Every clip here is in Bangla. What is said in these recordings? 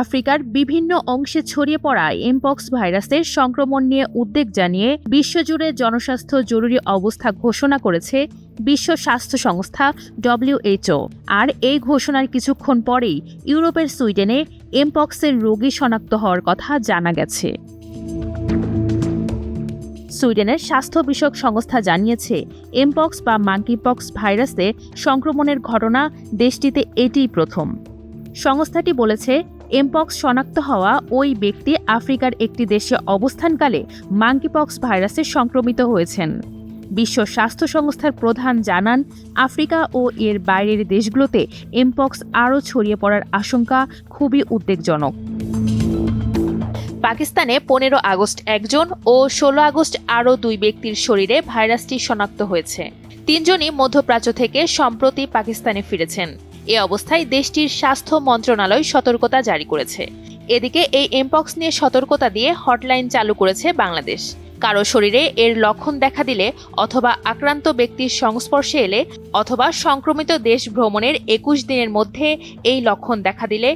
আফ্রিকার বিভিন্ন অংশে ছড়িয়ে পড়া এমপক্স ভাইরাসের সংক্রমণ নিয়ে উদ্বেগ জানিয়ে বিশ্বজুড়ে জনস্বাস্থ্য জরুরি অবস্থা ঘোষণা করেছে বিশ্ব স্বাস্থ্য সংস্থা WHO। আর এই ঘোষণার কিছুক্ষণ পরেই ইউরোপের সুইডেনে এমপক্সের রোগী শনাক্ত হওয়ার কথা জানা গেছে। সুইডেনের স্বাস্থ্য বিষয়ক সংস্থা জানিয়েছে, এমপক্স বা মাঙ্কিপক্স ভাইরাসে সংক্রমণের ঘটনা দেশটিতে এটিই প্রথম। সংস্থাটি বলেছে, এমপক্স শনাক্ত হওয়া ওই ব্যক্তি আফ্রিকার একটি দেশে অবস্থানকালে মাঙ্কিপক্স ভাইরাসে সংক্রমিত হয়েছেন। বিশ্ব স্বাস্থ্য সংস্থার প্রধান জানান, আফ্রিকা ও এর বাইরের দেশগুলোতে এমপক্স আরও ছড়িয়ে পড়ার আশঙ্কা খুবই উদ্বেগজনক। পাকিস্তানে 15 আগস্ট একজন ও 16 আগস্ট আরও 2 ব্যক্তির শরীরে ভাইরাসটি শনাক্ত হয়েছে। 3 জনই মধ্যপ্রাচ্য থেকে সম্প্রতি পাকিস্তানে ফিরেছেন। এ অবস্থায় দেশটির স্বাস্থ্য মন্ত্রণালয় সতর্কতা জারি করেছে। এদিকে এই এমপক্স নিয়ে সতর্কতা দিয়ে হটলাইন চালু করেছে বাংলাদেশ। কারো শরীরে এর লক্ষণ দেখা দিলে অথবা আক্রান্ত ব্যক্তির সংস্পর্শে এলে অথবা সংক্রমিত দেশ ভ্রমণের 21 দিনের মধ্যে এই লক্ষণ দেখা দিলে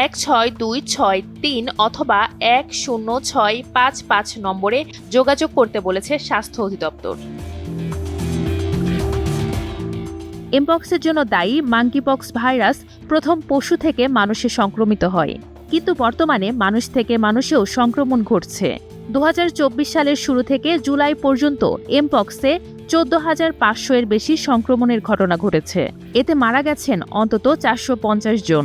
16263 অথবা 10655 নম্বরে যোগাযোগ করতে বলেছে স্বাস্থ্য অধিদপ্তর। এমপক্সের জন্য দায়ী মাঙ্কিপক্স ভাইরাস প্রথম পশু থেকে মানুষে সংক্রমিত হয়, কিন্তু বর্তমানে মানুষ থেকে মানুষেও সংক্রমণ ঘটছে। 2024 সালের শুরু থেকে জুলাই পর্যন্ত এমপক্সে 14,500 এর বেশি সংক্রমণের ঘটনা ঘটেছে। এতে মারা গেছেন অন্তত 450 জন।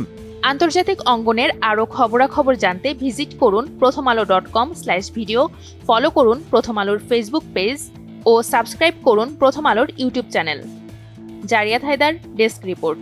আন্তর্জাতিক অঙ্গনের আরও খবরাখবর জানতে ভিজিট করুন prothomalo.com/video, ফলো করুন প্রথম আলোর ফেসবুক পেজ ও সাবস্ক্রাইব করুন প্রথম আলোর YouTube channel. Zariyat Haider, desk report.